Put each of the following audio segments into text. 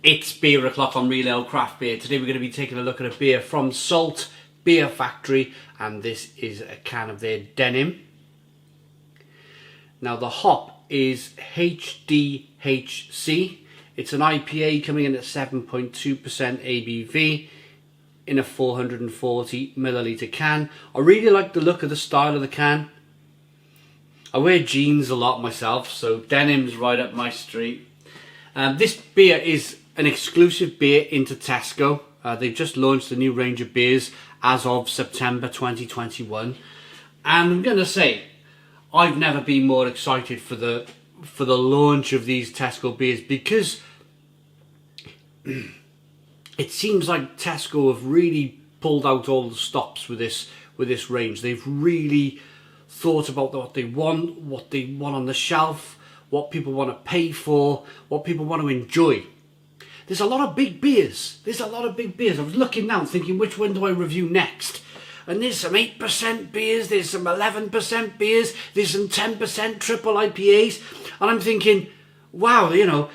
It's beer o'clock on Real Ale Craft Beer. Today we're going to be taking a look at a beer from Salt Beer Factory, and this is a can of their Denim. Now the hop is HDHC. It's an IPA coming in at 7.2% ABV in a 440 milliliter can. I really like the look of the style of the can. I wear jeans a lot myself, so denim's right up my street. This beer is an exclusive beer into Tesco. They've just launched a new range of beers as of September 2021. And I'm going to say, I've never been more excited for the launch of these Tesco beers, because it seems like Tesco have really pulled out all the stops with this range. They've really thought about what they want on the shelf, what people want to pay for, what people want to enjoy. There's a lot of big beers. I was looking now thinking, which one do I review next? And there's some 8% beers, there's some 11% beers, there's some 10% triple IPAs. And I'm thinking, wow, I'm going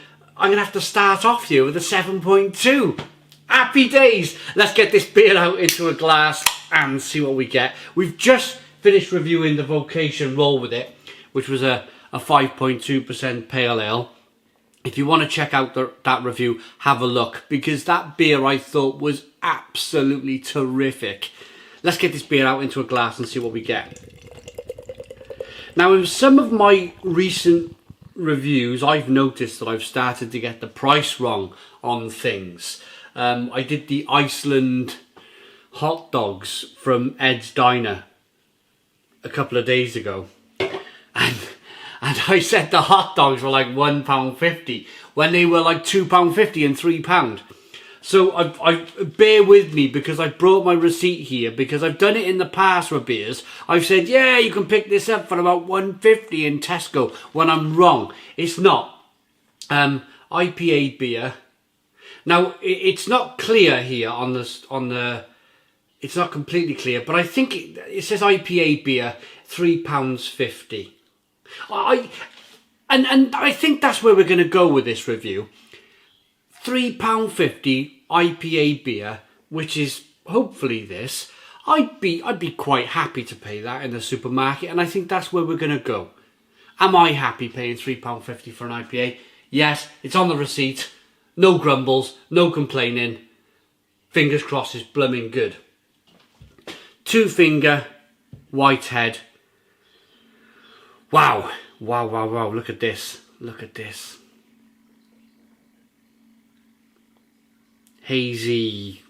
to have to start off here with a 7.2. Happy days. Let's get this beer out into a glass and see what we get. We've just finished reviewing the Vocation Roll with it, which was a 5.2% pale ale. If you want to check out that review, have a look, because that beer I thought was absolutely terrific. Let's get this beer out into a glass and see what we get. Now, in some of my recent reviews, I've noticed that I've started to get the price wrong on things. I did the Iceland hot dogs from Ed's Diner a couple of days ago, and I said the hot dogs were like £1.50 when they were like £2.50 and £3. So I bear with me, because I brought my receipt here, because I've done it in the past with beers. I've said, yeah, you can pick this up for about £1.50 in Tesco, when I'm wrong. It's not. IPA beer. Now it's not clear here on the. It's not completely clear, but I think it says IPA beer £3.50. And I think that's where we're going to go with this review. £3.50 IPA beer, which is hopefully this. I'd be quite happy to pay that in the supermarket, and I think that's where we're going to go. Am I happy paying £3.50 for an IPA? Yes, it's on the receipt. No grumbles, no complaining. Fingers crossed it's blooming good. 2-finger, white head. Wow, wow, wow, wow, look at this, Hazy.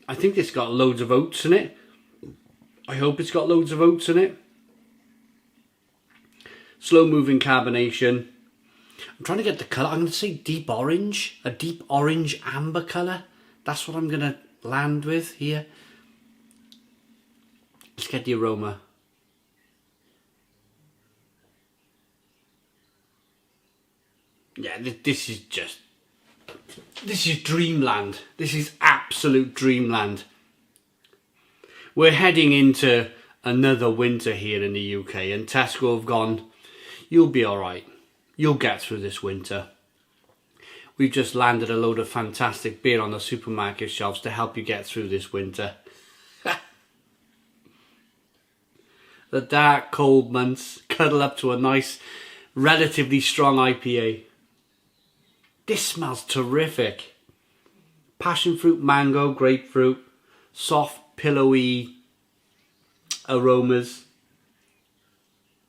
I think it's got loads of oats in it. I hope it's got loads of oats in it. Slow moving carbonation. I'm trying to get the colour. I'm going to say deep orange, a deep orange amber colour. That's what I'm going to land with here. Let's get the aroma. Yeah, this is dreamland. This is absolute dreamland. We're heading into another winter here in the UK, and Tesco have gone, you'll be alright. You'll get through this winter. We've just landed a load of fantastic beer on the supermarket shelves to help you get through this winter. The dark, cold months cuddle up to a nice, relatively strong IPA. This smells terrific. Passion fruit, mango, grapefruit, soft, pillowy aromas.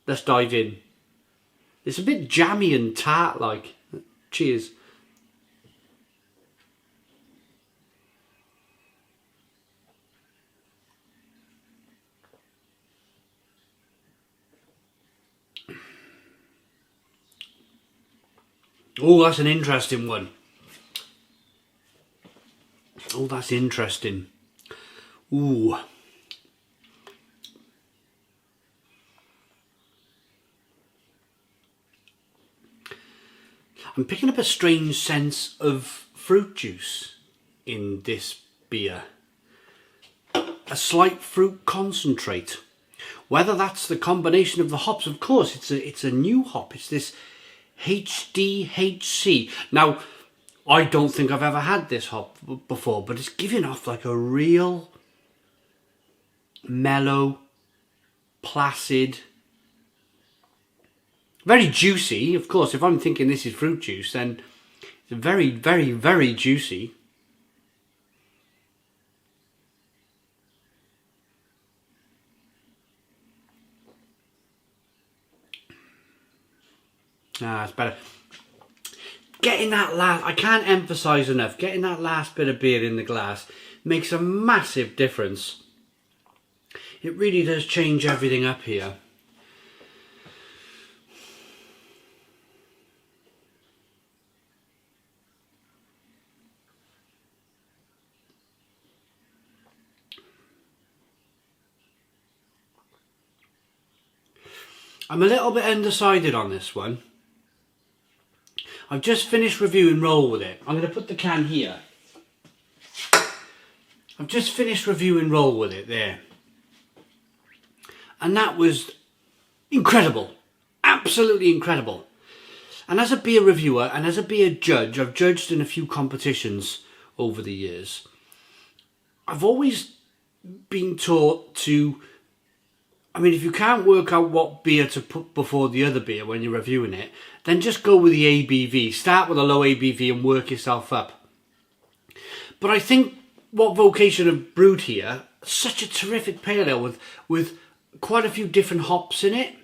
Let's dive in. It's a bit jammy and tart-like. Cheers. Oh, that's an interesting one. Oh, that's interesting. Ooh. I'm picking up a strange sense of fruit juice in this beer. A slight fruit concentrate. Whether that's the combination of the hops, of course, it's a new hop. It's this HDHC. Now, I don't think I've ever had this hop before, but it's giving off like a real mellow, placid, very juicy. Of course, if I'm thinking this is fruit juice, then it's very, very, very juicy. Ah, it's better. Getting that last, I can't emphasise enough, getting that last bit of beer in the glass makes a massive difference. It really does change everything up here. I'm a little bit undecided on this one. I've just finished reviewing Roll With It. I'm going to put the can here. I've just finished reviewing Roll With It there. And that was incredible. Absolutely incredible. And as a beer reviewer and as a beer judge, I've judged in a few competitions over the years. I've always been taught to, I mean, if you can't work out what beer to put before the other beer when you're reviewing it, then just go with the ABV. Start with a low ABV and work yourself up. But I think what Vocation have brewed here, such a terrific pale ale with quite a few different hops in it.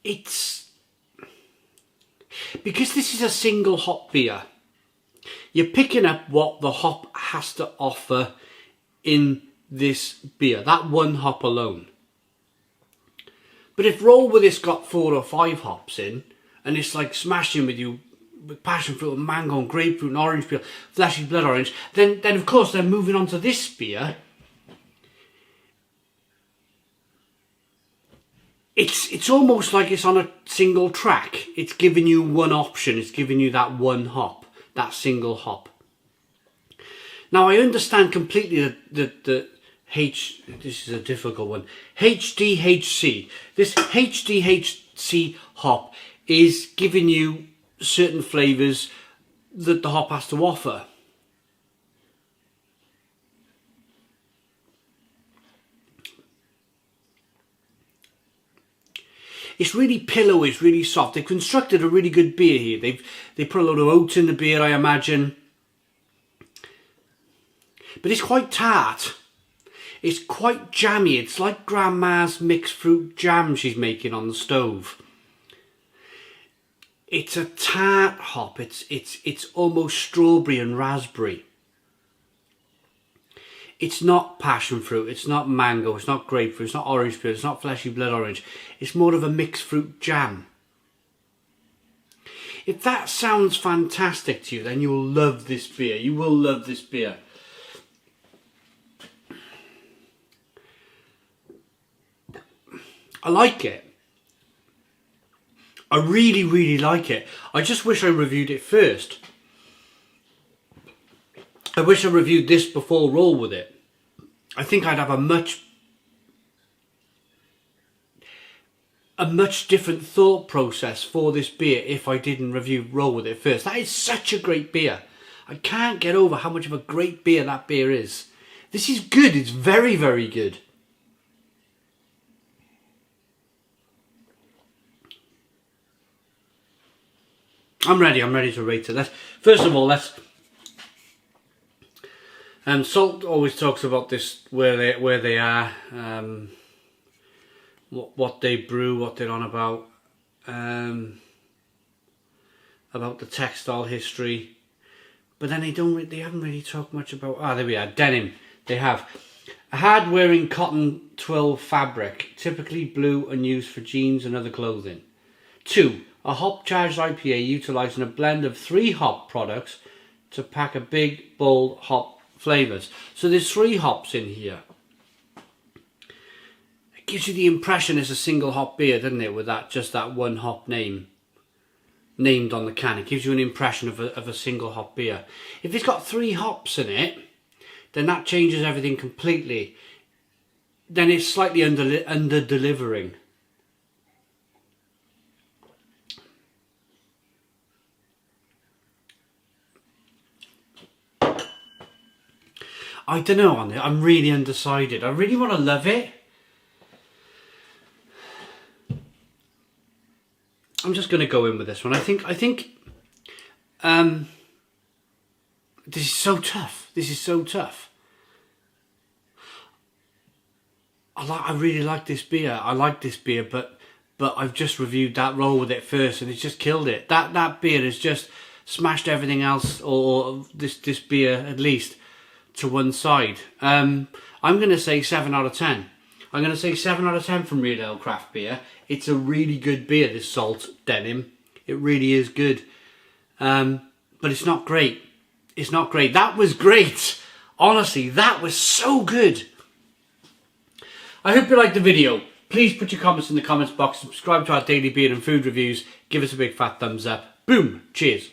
It's, because this is a single hop beer, you're picking up what the hop has to offer in this beer, that one hop alone. But if Roll With It's got 4 or 5 hops in, and it's like smashing with you with passion fruit and mango and grapefruit and orange peel, fleshy blood orange, then of course they're moving on to this beer. It's almost like it's on a single track. It's giving you one option. It's giving you that one hop, that single hop. Now I understand completely that this is a difficult one. HDHC. This HDHC hop is giving you certain flavours that the hop has to offer. It's really pillowy, it's really soft. They've constructed a really good beer here. They put a load of oats in the beer, I imagine. But it's quite tart. It's quite jammy. It's like Grandma's mixed fruit jam she's making on the stove. It's a tart hop. It's almost strawberry and raspberry. It's not passion fruit. It's not mango. It's not grapefruit. It's not orange peel. It's not fleshy blood orange. It's more of a mixed fruit jam. If that sounds fantastic to you, then you'll love this beer. You will love this beer. I like it. I really, really like it. I just wish I reviewed it first. I wish I reviewed this before Roll With It. I think I'd have a much different thought process for this beer if I didn't review Roll With It first. That is such a great beer. I can't get over how much of a great beer that beer is. This is good. It's very, very good. I'm ready to rate it. First of all, Salt always talks about this, where they are, what they brew, what they're on about the textile history, but then they haven't really talked much about. There we are. Denim. They have a hard-wearing cotton twill fabric, typically blue and used for jeans and other clothing. 2. A hop-charged IPA utilising a blend of 3 hop products to pack a big, bold hop flavours. So there's 3 hops in here. It gives you the impression it's a single hop beer, doesn't it? With just that one hop named on the can. It gives you an impression of a single hop beer. If it's got 3 hops in it, then that changes everything completely. then it's slightly under delivering. I don't know on it. I'm really undecided. I really want to love it. I'm just going to go in with this one. I think this is so tough. This is so tough. I really like this beer. I like this beer, but I've just reviewed that roll with it first, and it's just killed it. That beer has just smashed everything else, or this beer at least, to one side. I'm going to say 7 out of 10. I'm going to say 7 out of 10 from Real Ale Craft Beer. It's a really good beer, this Salt Denim. It really is good. But it's not great. It's not great. That was great. Honestly, that was so good. I hope you liked the video. Please put your comments in the comments box. Subscribe to our daily beer and food reviews. Give us a big fat thumbs up. Boom. Cheers.